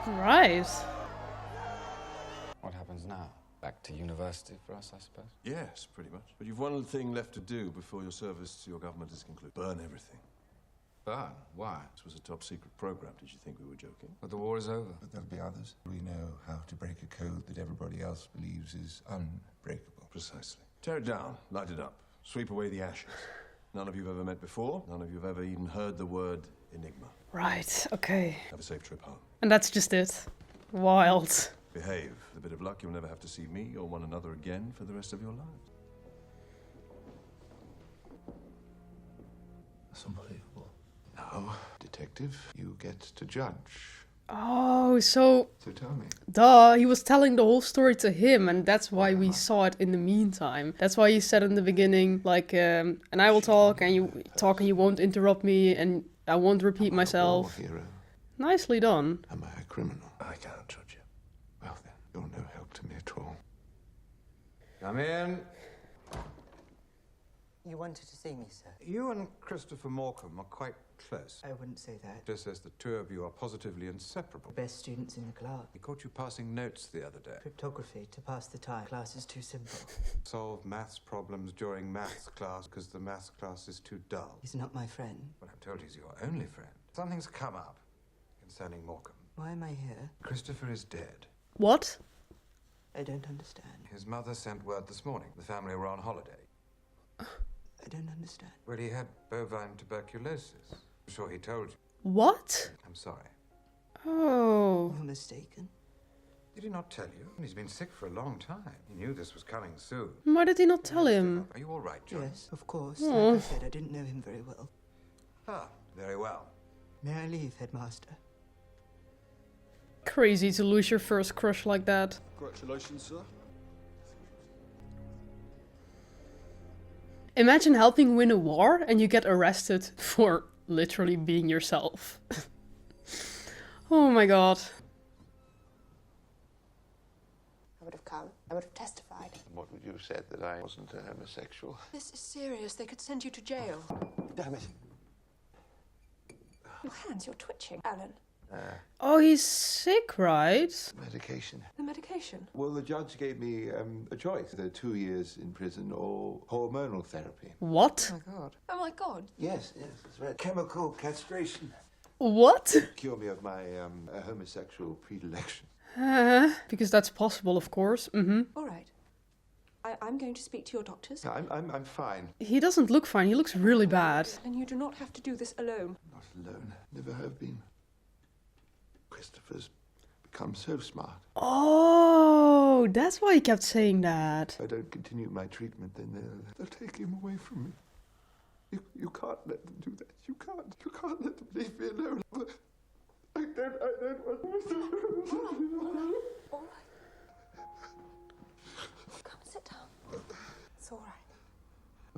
Right. What happens now? Back to university for us, I suppose? Yes, pretty much. But you've one thing left to do before your service to your government is concluded. Burn everything. Burn? Why? This was a top-secret program. Did you think we were joking? But the war is over. But there'll be others. We know how to break a code that everybody else believes is unbreakable. Precisely. Tear it down, light it up, sweep away the ashes. None of you've ever met before. None of you've ever even heard the word Enigma. Right, okay. Have a safe trip home. And that's just it. Wild. Behave. With a bit of luck, you'll never have to see me or one another again for the rest of your lives. That's unbelievable. Now, detective, you get to judge. Oh, so tell me. Duh, he was telling the whole story to him, and that's why we saw it in the meantime. That's why he said in the beginning, like, and I will talk, and you talk, and you won't interrupt me, and I won't repeat myself. Hero. Nicely done. Am I a criminal? I can't judge you. Well then, you're no help to me at all. Come in. You wanted to see me, sir? You and Christopher Morecambe are quite close. I wouldn't say that. Just as the two of you are positively inseparable. Best students in the class. He caught you passing notes the other day. Cryptography to pass the time. Class is too simple. Solve maths problems during maths class because the maths class is too dull. He's not my friend. Well, I'm told he's your only friend. Something's come up concerning Morecambe. Why am I here? Christopher is dead. What? I don't understand. His mother sent word this morning. The family were on holiday. I don't understand. Well, he had bovine tuberculosis. I'm sure he told you. What? I'm sorry. Oh. You're mistaken. Did he not tell you? He's been sick for a long time. He knew this was coming soon. Why did he not tell him? Are you all right, John? Yes, of course. Oh. Like I said, I didn't know him very well. Ah, very well. May I leave, Headmaster? Crazy to lose your first crush like that. Congratulations, sir. Imagine helping win a war and you get arrested for literally being yourself. Oh my god. I would have come. I would have testified. What would you have said, that I wasn't a homosexual? This is serious. They could send you to jail. Damn it. Your hands, you're twitching. Alan. Oh, he's sick, right? Medication. The medication? Well, the judge gave me a choice. Either 2 years in prison or hormonal therapy. What? Oh, my God. Oh, my God. Yes, that's right. Chemical castration. What? Cure me of my homosexual predilection. Because that's possible, of course. All right. I'm going to speak to your doctors. I'm fine. He doesn't look fine. He looks really bad. And you do not have to do this alone. Not alone. Never have been. Christopher's become so smart. Oh, that's why he kept saying that. If I don't continue my treatment, then they'll take him away from me. You can't let them do that. You can't let them leave me alone. I don't want to. All right. Come sit down. It's all right.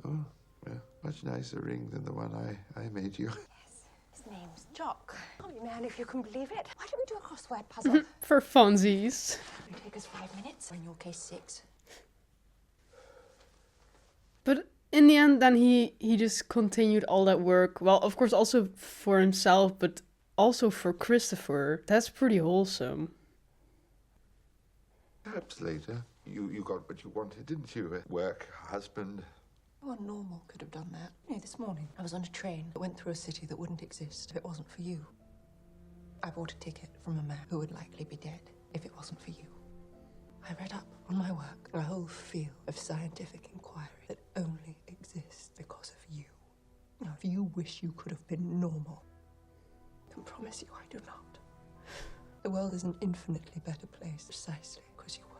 Oh, well, much nicer ring than the one I made you. His name's Jock. Tell me, man, if you can believe it. Why don't we do a crossword puzzle? For funsies. It'll take us 5 minutes. Or in your case, 6. But in the end, then he just continued all that work. Well, of course, also for himself, but also for Christopher. That's pretty wholesome. Perhaps later. You got what you wanted, didn't you? Work, husband. No one normal could have done that. You know, this morning, I was on a train that went through a city that wouldn't exist if it wasn't for you. I bought a ticket from a man who would likely be dead if it wasn't for you. I read up on my work, a whole field of scientific inquiry that only exists because of you. Now, if you wish you could have been normal, then promise you I do not. The world is an infinitely better place precisely because you weren't.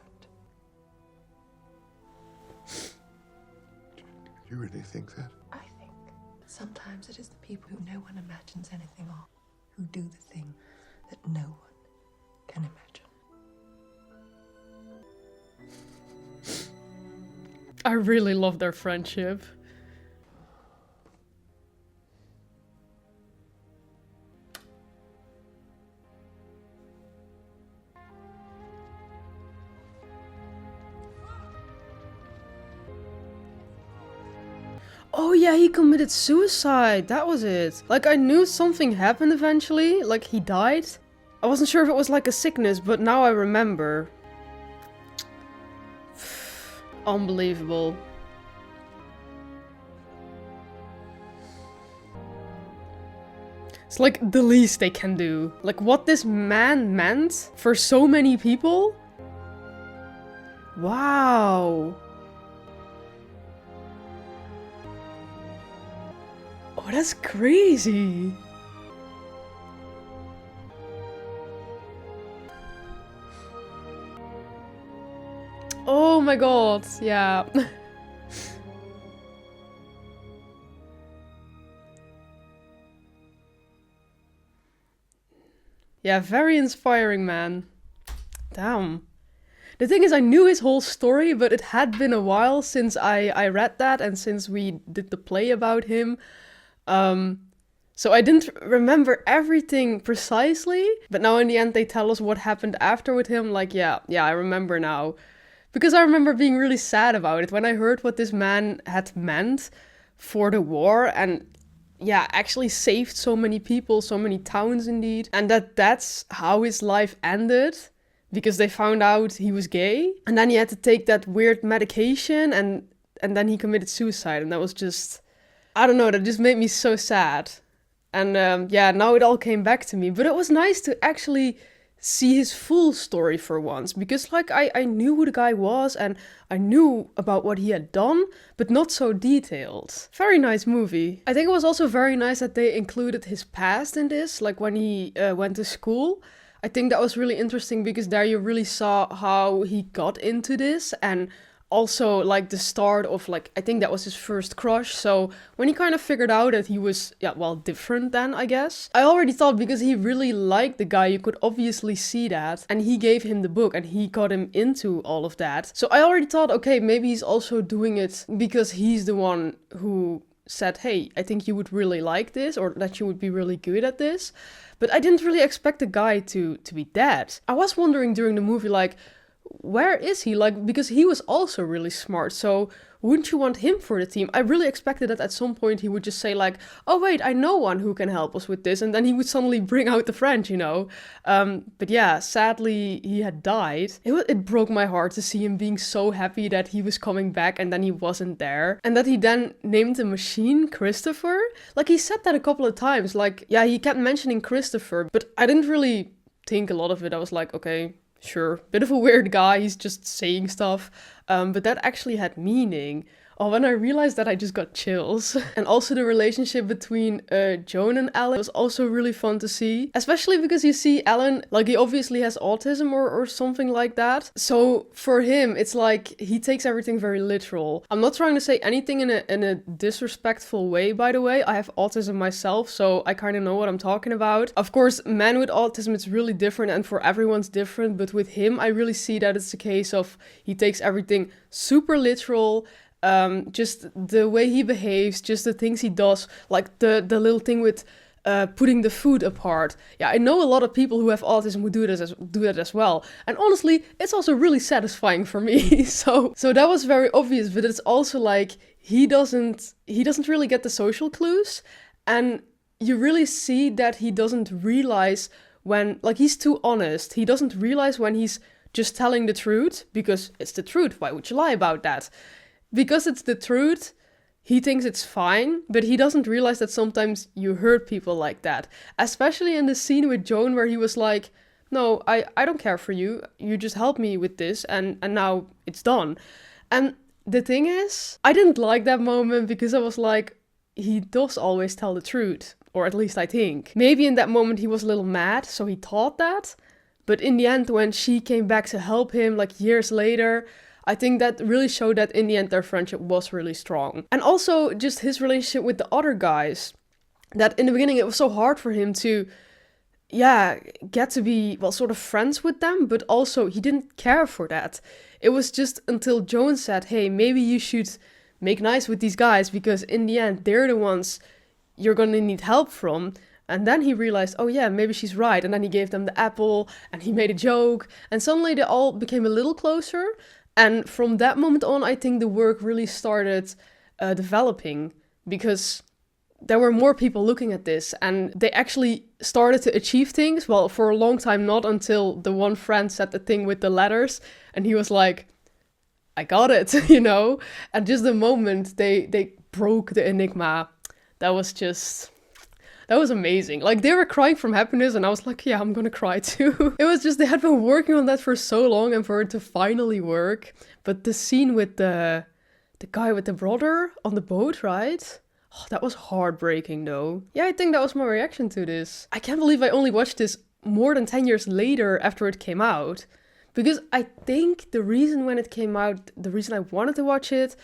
Do you really think that? I think sometimes it is the people who no one imagines anything of who do the thing that no one can imagine. I really love their friendship. Oh yeah, he committed suicide. That was it. Like, I knew something happened eventually. Like, he died. I wasn't sure if it was like a sickness, but now I remember. Unbelievable. It's like the least they can do. Like, what this man meant for so many people. Wow. Oh, that's crazy. Oh my god, yeah. Yeah, very inspiring, man. Damn. The thing is, I knew his whole story, but it had been a while since I read that and since we did the play about him. So I didn't remember everything precisely, but now in the end they tell us what happened after with him. Like, yeah, I remember now. Because I remember being really sad about it when I heard what this man had meant for the war and, yeah, actually saved so many people, so many towns indeed. And that's how his life ended, because they found out he was gay. And then he had to take that weird medication and then he committed suicide. And that was just, I don't know, that just made me so sad. And yeah, now it all came back to me. But it was nice to actually see his full story for once, because like I knew who the guy was and I knew about what he had done, but not so detailed. Very nice movie. I think it was also very nice that they included his past in this, like when he went to school. I think that was really interesting because there you really saw how he got into this, and also like the start of, like, I think that was his first crush. So when he kind of figured out that he was, yeah, well, different then, I guess. I already thought because he really liked the guy, you could obviously see that. And he gave him the book and he got him into all of that. So I already thought, okay, maybe he's also doing it because he's the one who said, hey, I think you would really like this, or that you would be really good at this. But I didn't really expect the guy to be dead. I was wondering during the movie, like, where is he? Like, because he was also really smart. So wouldn't you want him for the team? I really expected that at some point he would just say like, oh wait, I know one who can help us with this, and then he would suddenly bring out the friend, you know. But yeah, sadly he had died. It broke my heart to see him being so happy that he was coming back and then he wasn't there, and that he then named the machine Christopher. Like, he said that a couple of times, like, yeah, he kept mentioning Christopher, but I didn't really think a lot of it. I was like, okay, sure, bit of a weird guy, he's just saying stuff, but that actually had meaning. Oh, when I realized that, I just got chills. And also the relationship between Joan and Alan was also really fun to see. Especially because you see Alan, like, he obviously has autism or something like that. So for him, it's like he takes everything very literal. I'm not trying to say anything in a disrespectful way, by the way. I have autism myself, so I kind of know what I'm talking about. Of course, men with autism, it's really different, and for everyone's different. But with him, I really see that it's a case of he takes everything super literal. Just the way he behaves, just the things he does, like the little thing with putting the food apart. Yeah, I know a lot of people who have autism who do that as well. And honestly, it's also really satisfying for me. So that was very obvious, but it's also like he doesn't really get the social clues, and you really see that he doesn't realize when, like, he's too honest. He doesn't realize when he's just telling the truth, because it's the truth. Why would you lie about that? Because it's the truth, he thinks it's fine, but he doesn't realize that sometimes you hurt people like that. Especially in the scene with Joan where he was like, no, I don't care for you, you just help me with this, and now it's done. And the thing is, I didn't like that moment because I was like, he does always tell the truth, or at least I think. Maybe in that moment he was a little mad, so he thought that, but in the end when she came back to help him like years later, I think that really showed that in the end their friendship was really strong. And also just his relationship with the other guys, that in the beginning it was so hard for him to, yeah, get to be, well, sort of friends with them, but also he didn't care for that. It was just until Joan said, hey, maybe you should make nice with these guys, because in the end they're the ones you're gonna need help from. And then he realized, oh yeah, maybe she's right. And then he gave them the apple and he made a joke, and suddenly they all became a little closer. And from that moment on, I think the work really started developing, because there were more people looking at this and they actually started to achieve things. Well, for a long time, not until the one friend said the thing with the letters and he was like, I got it, you know? And just the moment they broke the Enigma, that was amazing. Like, they were crying from happiness and I was like, yeah, I'm gonna cry too. It was just, they had been working on that for so long and for it to finally work. But the scene with the guy with the brother on the boat, right? Oh, that was heartbreaking though. Yeah, I think that was my reaction to this. I can't believe I only watched this more than 10 years later after it came out. Because I think the reason when it came out, the reason I wanted to watch it,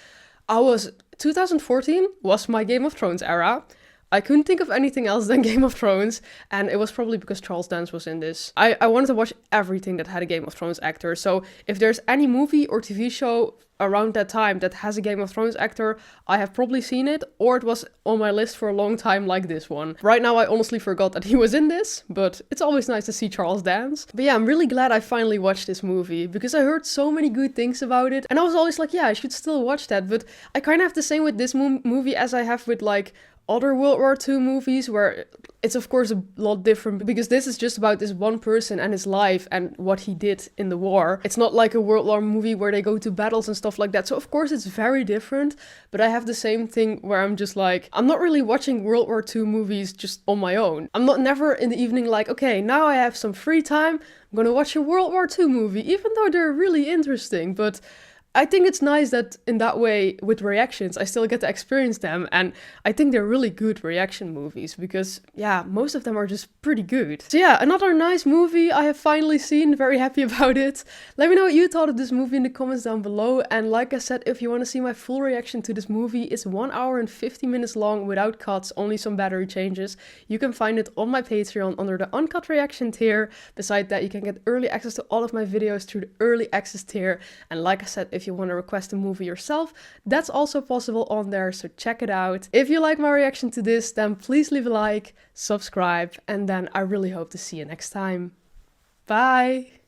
2014 was my Game of Thrones era. I couldn't think of anything else than Game of Thrones, and it was probably because Charles Dance was in this. I wanted to watch everything that had a Game of Thrones actor, so if there's any movie or TV show around that time that has a Game of Thrones actor, I have probably seen it, or it was on my list for a long time like this one. Right now I honestly forgot that he was in this, but it's always nice to see Charles Dance. But yeah, I'm really glad I finally watched this movie, because I heard so many good things about it, and I was always like, yeah, I should still watch that, but I kind of have the same with this movie as I have with like other World War II movies, where it's of course a lot different, because this is just about this one person and his life and what he did in the war. It's not like a World War movie where they go to battles and stuff like that, so of course it's very different, but I have the same thing where I'm just like, I'm not really watching World War II movies just on my own. I'm not never in the evening like, okay, now I have some free time, I'm gonna watch a World War II movie, even though they're really interesting, but I think it's nice that in that way, with reactions, I still get to experience them, and I think they're really good reaction movies, because, yeah, most of them are just pretty good. So yeah, another nice movie I have finally seen, very happy about it. Let me know what you thought of this movie in the comments down below, and like I said, if you want to see my full reaction to this movie, it's 1 hour and 50 minutes long, without cuts, only some battery changes. You can find it on my Patreon under the uncut reaction tier. Besides that, you can get early access to all of my videos through the early access tier, and like I said, if you want to request a movie yourself, that's also possible on there, so check it out. If you like my reaction to this, then please leave a like, subscribe, and then I really hope to see you next time. Bye!